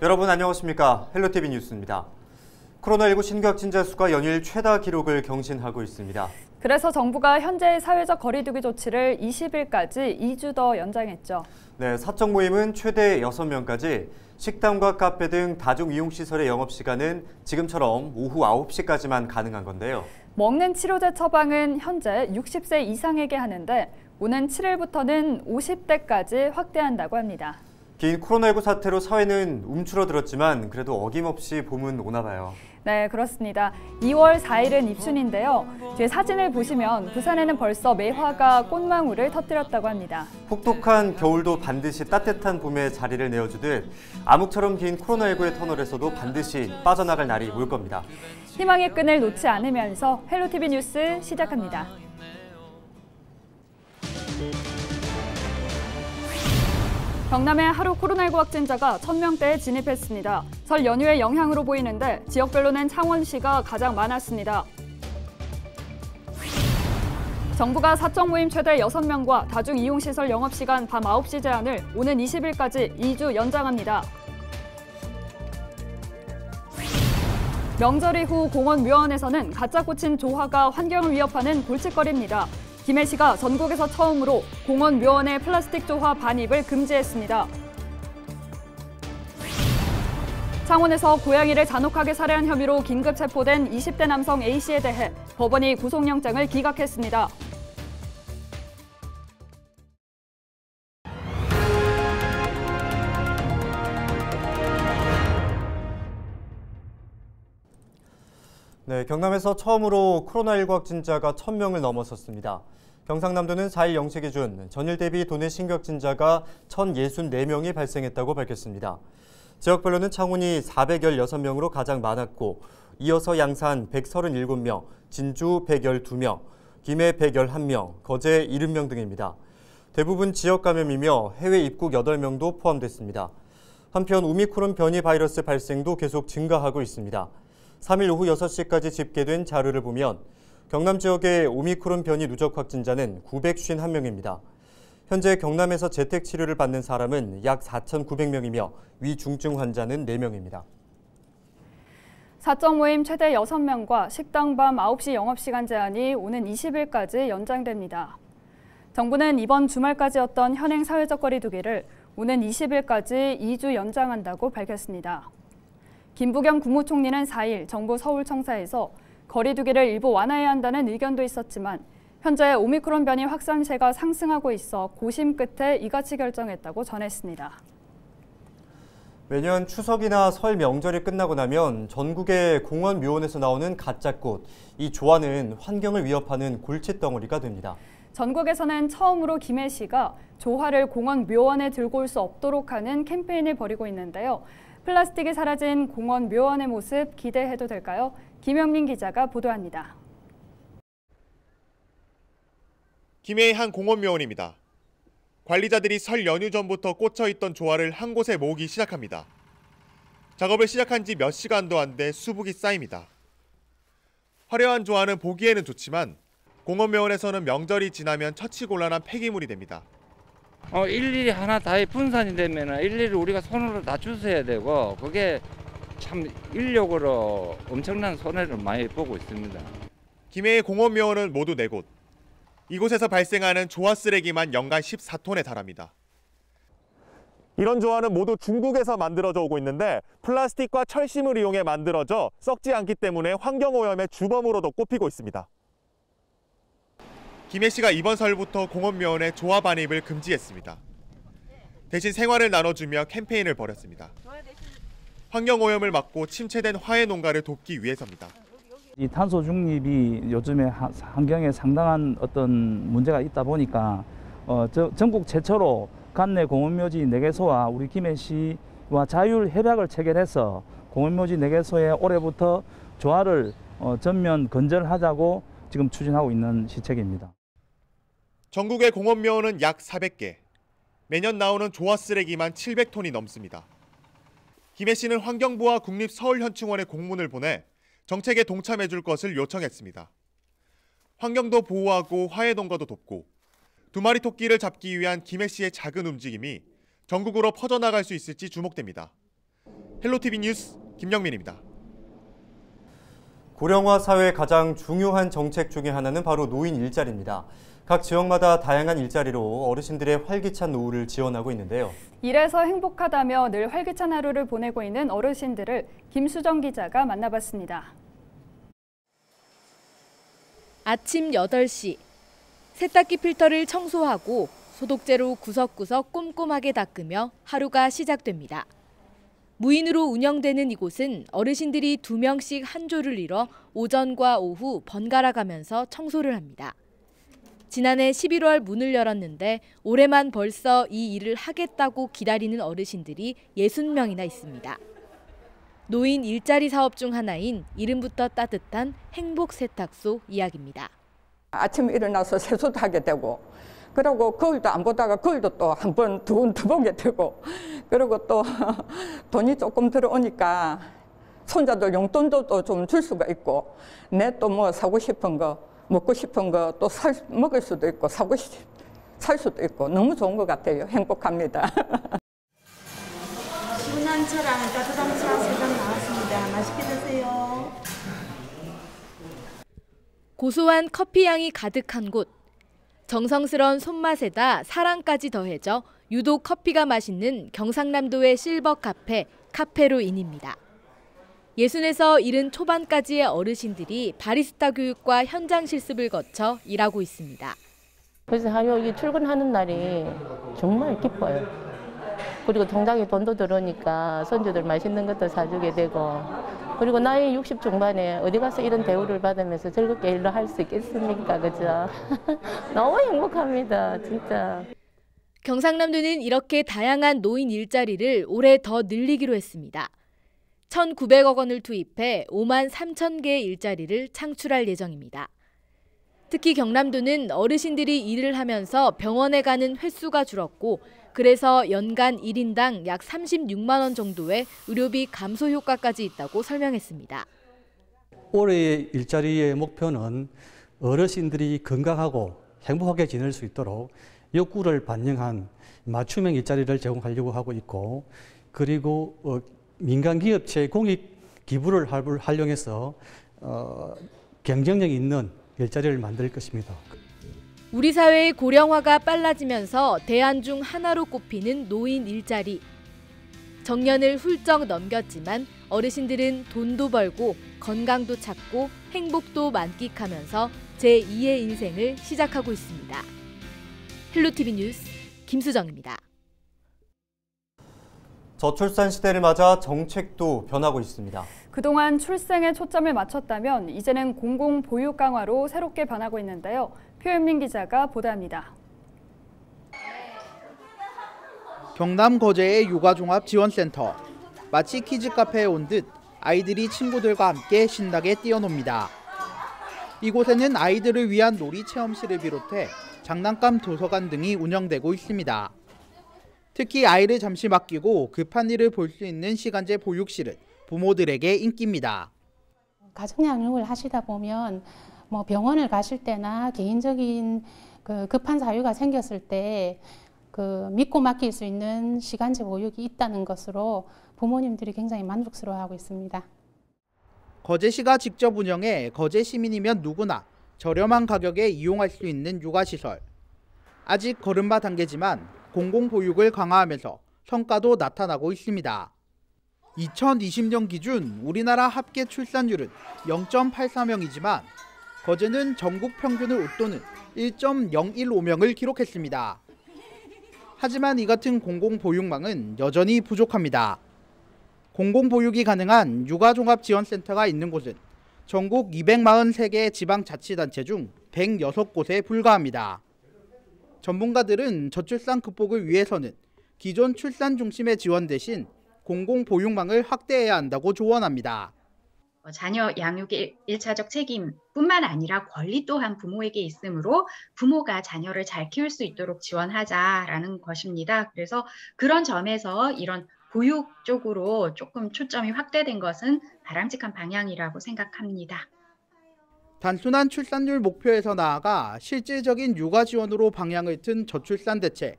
여러분 안녕하십니까? 헬로티비 뉴스입니다. 코로나19 신규 확진자 수가 연일 최다 기록을 경신하고 있습니다. 그래서 정부가 현재의 사회적 거리두기 조치를 20일까지 2주 더 연장했죠. 네, 사적 모임은 최대 6명까지, 식당과 카페 등 다중이용시설의 영업시간은 지금처럼 오후 9시까지만 가능한 건데요. 먹는 치료제 처방은 현재 60세 이상에게 하는데 오는 7일부터는 50대까지 확대한다고 합니다. 긴 코로나19 사태로 사회는 움츠러들었지만 그래도 어김없이 봄은 오나 봐요. 네, 그렇습니다. 2월 4일은 입춘인데요. 뒤에 사진을 보시면 부산에는 벌써 매화가 꽃망울을 터뜨렸다고 합니다. 혹독한 겨울도 반드시 따뜻한 봄에 자리를 내어주듯 암흑처럼 긴 코로나19의 터널에서도 반드시 빠져나갈 날이 올 겁니다. 희망의 끈을 놓지 않으면서 헬로티비 뉴스 시작합니다. 경남에 하루 코로나19 확진자가 1000명대에 진입했습니다. 설 연휴의 영향으로 보이는데 지역별로는 창원시가 가장 많았습니다. 정부가 사적 모임 최대 6명과 다중이용시설 영업시간 밤 9시 제한을 오는 20일까지 2주 연장합니다. 명절 이후 공원 묘원에서는 가짜 꽂힌 조화가 환경을 위협하는 골칫거리입니다. 김해시가 전국에서 처음으로 공원 묘원의 플라스틱 조화 반입을 금지했습니다. 창원에서 고양이를 잔혹하게 살해한 혐의로 긴급 체포된 20대 남성 A씨에 대해 법원이 구속영장을 기각했습니다. 네, 경남에서 처음으로 코로나19 확진자가 1000명을 넘어섰습니다. 경상남도는 4일 0시 기준 전일 대비 도내 신규 확진자가 1064명이 발생했다고 밝혔습니다. 지역별로는 창원이 416명으로 가장 많았고 이어서 양산 137명, 진주 112명, 김해 111명, 거제 70명 등입니다. 대부분 지역 감염이며 해외 입국 8명도 포함됐습니다. 한편 오미크론 변이 바이러스 발생도 계속 증가하고 있습니다. 3일 오후 6시까지 집계된 자료를 보면 경남 지역의 오미크론 변이 누적 확진자는 951명입니다. 현재 경남에서 재택 치료를 받는 사람은 약 4,900명이며 위중증 환자는 4명입니다. 사적 모임 최대 6명과 식당 밤 9시 영업시간 제한이 오는 20일까지 연장됩니다. 정부는 이번 주말까지였던 현행 사회적 거리두기를 오는 20일까지 2주 연장한다고 밝혔습니다. 김부겸 국무총리는 4일 정부 서울청사에서 거리두기를 일부 완화해야 한다는 의견도 있었지만 현재 오미크론 변이 확산세가 상승하고 있어 고심 끝에 이같이 결정했다고 전했습니다. 매년 추석이나 설 명절이 끝나고 나면 전국의 공원 묘원에서 나오는 가짜꽃, 이 조화는 환경을 위협하는 골칫덩어리가 됩니다. 전국에서는 처음으로 김해시가 조화를 공원 묘원에 들고 올 수 없도록 하는 캠페인을 벌이고 있는데요. 플라스틱이 사라진 공원 묘원의 모습 기대해도 될까요? 김영민 기자가 보도합니다. 김해의 한 공원 묘원입니다. 관리자들이 설 연휴 전부터 꽂혀있던 조화를 한 곳에 모으기 시작합니다. 작업을 시작한 지 몇 시간도 안 돼 수북이 쌓입니다. 화려한 조화는 보기에는 좋지만 공원 묘원에서는 명절이 지나면 처치곤란한 폐기물이 됩니다. 일일이 하나 다 분산이 되면 일일이 우리가 손으로 다 주워야 되고 그게 참 인력으로 엄청난 손해를 많이 보고 있습니다. 김해의 공원 묘원은 모두 4곳. 이곳에서 발생하는 조화 쓰레기만 연간 14톤에 달합니다. 이런 조화는 모두 중국에서 만들어져 오고 있는데 플라스틱과 철심을 이용해 만들어져 썩지 않기 때문에 환경오염의 주범으로도 꼽히고 있습니다. 김해시가 이번 설부터 공원묘원의 조화 반입을 금지했습니다. 대신 생활을 나눠주며 캠페인을 벌였습니다. 환경오염을 막고 침체된 화훼 농가를 돕기 위해서입니다. 이 탄소 중립이 요즘에 환경에 상당한 어떤 문제가 있다 보니까 전국 최초로 관내 공원묘지 4개소와 우리 김해시와 자율 협약을 체결해서 공원묘지 4개소에 올해부터 조화를 전면 건전하자고 지금 추진하고 있는 시책입니다. 전국의 공원묘원은 약 400개. 매년 나오는 조화 쓰레기만 700톤이 넘습니다. 김해시는 환경부와 국립서울현충원에 공문을 보내 정책에 동참해 줄 것을 요청했습니다. 환경도 보호하고 화훼 농가도 돕고 2마리 토끼를 잡기 위한 김해시의 작은 움직임이 전국으로 퍼져나갈 수 있을지 주목됩니다. 헬로티비 뉴스 김영민입니다. 고령화 사회의 가장 중요한 정책 중에 하나는 바로 노인 일자리입니다. 각 지역마다 다양한 일자리로 어르신들의 활기찬 노후를 지원하고 있는데요. 일해서 행복하다며 늘 활기찬 하루를 보내고 있는 어르신들을 김수정 기자가 만나봤습니다. 아침 8시. 세탁기 필터를 청소하고 소독제로 구석구석 꼼꼼하게 닦으며 하루가 시작됩니다. 무인으로 운영되는 이곳은 어르신들이 2명씩 한 조를 이뤄 오전과 오후 번갈아 가면서 청소를 합니다. 지난해 11월 문을 열었는데 올해만 벌써 이 일을 하겠다고 기다리는 어르신들이 60명이나 있습니다. 노인 일자리 사업 중 하나인 이름부터 따뜻한 행복 세탁소 이야기입니다. 아침에 일어나서 세수도 하게 되고, 그리고 거울도 안 보다가 거울도 또 한 번, 두 번 더 보게 되고, 그리고 또 돈이 조금 들어오니까 손자들 용돈도 또 좀 줄 수가 있고, 내 또 뭐 사고 싶은 거, 먹고 싶은 거 또 먹을 수도 있고, 살 수도 있고, 너무 좋은 것 같아요. 행복합니다. 시원한 차랑 따뜻한 차 3잔 나왔습니다. 맛있게 드세요. 고소한 커피 향이 가득한 곳. 정성스러운 손맛에다 사랑까지 더해져 유독 커피가 맛있는 경상남도의 실버 카페, 카페로인입니다. 60에서 70 초반까지의 어르신들이 바리스타 교육과 현장 실습을 거쳐 일하고 있습니다. 그래서 여기 출근하는 날이 정말 기뻐요. 그리고 통장에 돈도 들어오니까 손주들 맛있는 것도 사주게 되고, 그리고 나이 60 중반에 어디 가서 이런 대우를 받으면서 즐겁게 일을 할 수 있겠습니까? 그죠? 너무 행복합니다, 진짜. 경상남도는 이렇게 다양한 노인 일자리를 올해 더 늘리기로 했습니다. 1,900억 원을 투입해 5만 3천 개의 일자리를 창출할 예정입니다. 특히 경남도는 어르신들이 일을 하면서 병원에 가는 횟수가 줄었고, 그래서 연간 1인당 약 36만 원 정도의 의료비 감소 효과까지 있다고 설명했습니다. 올해의 일자리의 목표는 어르신들이 건강하고 행복하게 지낼 수 있도록 욕구를 반영한 맞춤형 일자리를 제공하려고 하고 있고, 그리고 민간기업체 공익 기부를 활용해서 경쟁력 있는 일자리를 만들 것입니다. 우리 사회의 고령화가 빨라지면서 대안 중 하나로 꼽히는 노인 일자리. 정년을 훌쩍 넘겼지만 어르신들은 돈도 벌고 건강도 찾고 행복도 만끽하면서 제2의 인생을 시작하고 있습니다. 헬로티비 뉴스 김수정입니다. 저출산 시대를 맞아 정책도 변하고 있습니다. 그동안 출생에 초점을 맞췄다면 이제는 공공보육 강화로 새롭게 변하고 있는데요. 표현민 기자가 보도합니다. 경남 거제의 육아종합지원센터. 마치 키즈카페에 온 듯 아이들이 친구들과 함께 신나게 뛰어놉니다. 이곳에는 아이들을 위한 놀이체험실을 비롯해 장난감 도서관 등이 운영되고 있습니다. 특히 아이를 잠시 맡기고 급한 일을 볼 수 있는 시간제 보육실은 부모들에게 인기입니다. 가정 양육을 하시다 보면 뭐 병원을 가실 때나 개인적인 급한 사유가 생겼을 때 믿고 맡길 수 있는 시간제 보육이 있다는 것으로 부모님들이 굉장히 만족스러워하고 있습니다. 거제시가 직접 운영해 거제 시민이면 누구나 저렴한 가격에 이용할 수 있는 육아시설. 아직 걸음마 단계지만 공공보육을 강화하면서 성과도 나타나고 있습니다. 2020년 기준 우리나라 합계 출산율은 0.84명이지만 거제는 전국 평균을 웃도는 1.015명을 기록했습니다. 하지만 이 같은 공공보육망은 여전히 부족합니다. 공공보육이 가능한 육아종합지원센터가 있는 곳은 전국 243개의 지방자치단체 중 106곳에 불과합니다. 전문가들은 저출산 극복을 위해서는 기존 출산 중심의 지원 대신 공공보육망을 확대해야 한다고 조언합니다. 자녀 양육의 1차적 책임뿐만 아니라 권리 또한 부모에게 있으므로 부모가 자녀를 잘 키울 수 있도록 지원하자라는 것입니다. 그래서 그런 점에서 이런 보육 쪽으로 조금 초점이 확대된 것은 바람직한 방향이라고 생각합니다. 단순한 출산율 목표에서 나아가 실질적인 육아 지원으로 방향을 튼 저출산 대책.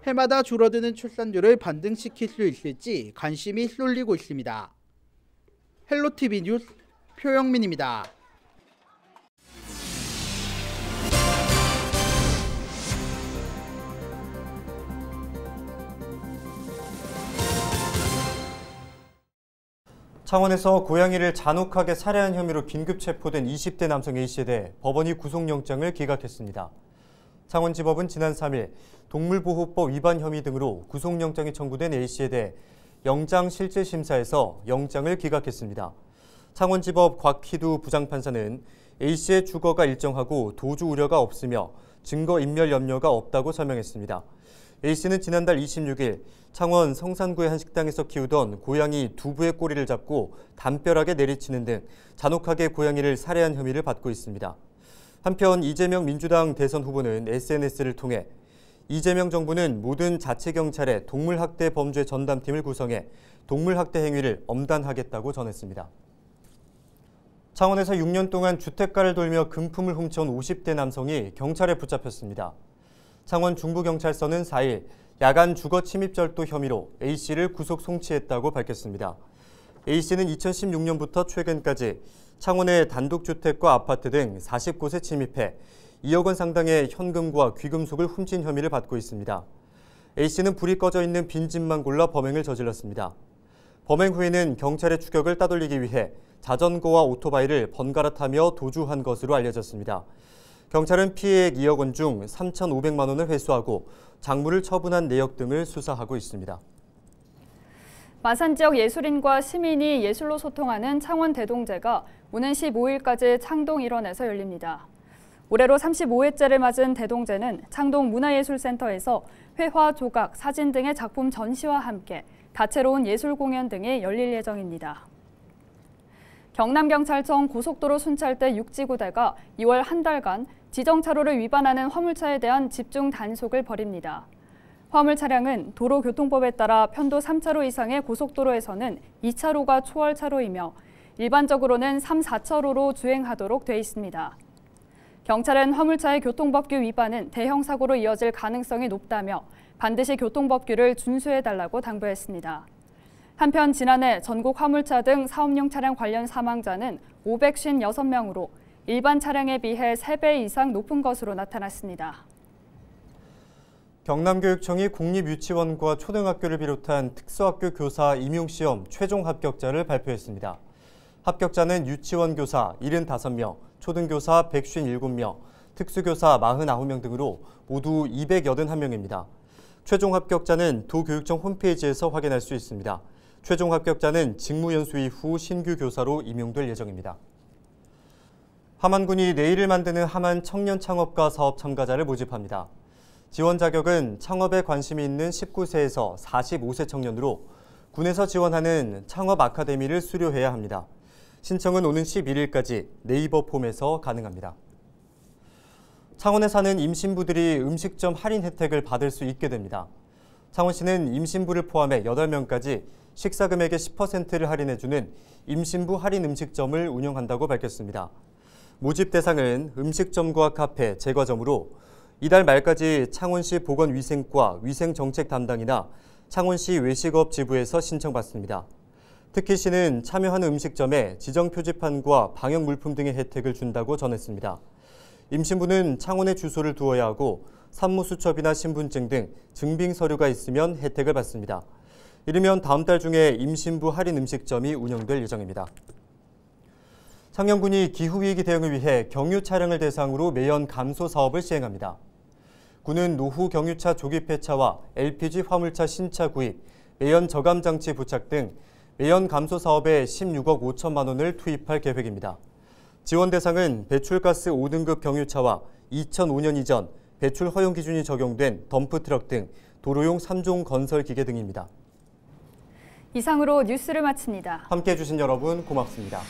해마다 줄어드는 출산율을 반등시킬 수 있을지 관심이 쏠리고 있습니다. 헬로티비 뉴스 표영민입니다. 창원에서 고양이를 잔혹하게 살해한 혐의로 긴급 체포된 20대 남성 A씨에 대해 법원이 구속영장을 기각했습니다. 창원지법은 지난 3일 동물보호법 위반 혐의 등으로 구속영장이 청구된 A씨에 대해 영장실질심사에서 영장을 기각했습니다. 창원지법 곽희두 부장판사는 A씨의 주거가 일정하고 도주 우려가 없으며 증거인멸 염려가 없다고 설명했습니다. A씨는 지난달 26일 창원 성산구의 한 식당에서 키우던 고양이 두부의 꼬리를 잡고 담벼락에 내리치는 등 잔혹하게 고양이를 살해한 혐의를 받고 있습니다. 한편 이재명 민주당 대선 후보는 SNS를 통해 이재명 정부는 모든 자치경찰의 동물학대 범죄 전담팀을 구성해 동물학대 행위를 엄단하겠다고 전했습니다. 창원에서 6년 동안 주택가를 돌며 금품을 훔쳐온 50대 남성이 경찰에 붙잡혔습니다. 창원 중부경찰서는 4일 야간 주거 침입절도 혐의로 A씨를 구속 송치했다고 밝혔습니다. A씨는 2016년부터 최근까지 창원의 단독주택과 아파트 등 40곳에 침입해 2억 원 상당의 현금과 귀금속을 훔친 혐의를 받고 있습니다. A씨는 불이 꺼져 있는 빈집만 골라 범행을 저질렀습니다. 범행 후에는 경찰의 추격을 따돌리기 위해 자전거와 오토바이를 번갈아 타며 도주한 것으로 알려졌습니다. 경찰은 피해액 2억 원 중 3,500만 원을 회수하고 장물을 처분한 내역 등을 수사하고 있습니다. 마산 지역 예술인과 시민이 예술로 소통하는 창원 대동제가 오는 15일까지 창동 일원에서 열립니다. 올해로 35회째를 맞은 대동제는 창동 문화예술센터에서 회화, 조각, 사진 등의 작품 전시와 함께 다채로운 예술 공연 등이 열릴 예정입니다. 경남경찰청 고속도로 순찰대 6지구대가 2월 한 달간 지정차로를 위반하는 화물차에 대한 집중 단속을 벌입니다. 화물 차량은 도로교통법에 따라 편도 3차로 이상의 고속도로에서는 2차로가 초월차로이며 일반적으로는 3, 4차로로 주행하도록 돼 있습니다. 경찰은 화물차의 교통법규 위반은 대형 사고로 이어질 가능성이 높다며 반드시 교통법규를 준수해달라고 당부했습니다. 한편 지난해 전국 화물차 등 사업용 차량 관련 사망자는 556명으로 일반 차량에 비해 3배 이상 높은 것으로 나타났습니다. 경남교육청이 공립유치원과 초등학교를 비롯한 특수학교 교사 임용시험 최종 합격자를 발표했습니다. 합격자는 유치원 교사 75명, 초등교사 157명, 특수교사 49명 등으로 모두 281명입니다. 최종 합격자는 도교육청 홈페이지에서 확인할 수 있습니다. 최종 합격자는 직무연수 이후 신규 교사로 임용될 예정입니다. 함안군이 내일을 만드는 함안 청년 창업가 사업 참가자를 모집합니다. 지원 자격은 창업에 관심이 있는 19세에서 45세 청년으로 군에서 지원하는 창업 아카데미를 수료해야 합니다. 신청은 오는 11일까지 네이버 폼에서 가능합니다. 창원에 사는 임신부들이 음식점 할인 혜택을 받을 수 있게 됩니다. 창원시는 임신부를 포함해 8명까지 식사 금액의 10%를 할인해주는 임신부 할인 음식점을 운영한다고 밝혔습니다. 모집 대상은 음식점과 카페, 제과점으로 이달 말까지 창원시 보건위생과 위생정책 담당이나 창원시 외식업 지부에서 신청받습니다. 특히 시는 참여하는 음식점에 지정 표지판과 방역 물품 등의 혜택을 준다고 전했습니다. 임신부는 창원에 주소를 두어야 하고 산모수첩이나 신분증 등 증빙 서류가 있으면 혜택을 받습니다. 이르면 다음 달 중에 임신부 할인 음식점이 운영될 예정입니다. 창녕군이 기후위기 대응을 위해 경유 차량을 대상으로 매연 감소 사업을 시행합니다. 군은 노후 경유차 조기 폐차와 LPG 화물차 신차 구입, 매연 저감 장치 부착 등 매연 감소 사업에 16억 5천만 원을 투입할 계획입니다. 지원 대상은 배출가스 5등급 경유차와 2005년 이전 배출 허용 기준이 적용된 덤프트럭 등 도로용 3종 건설 기계 등입니다. 이상으로 뉴스를 마칩니다. 함께해 주신 여러분 고맙습니다.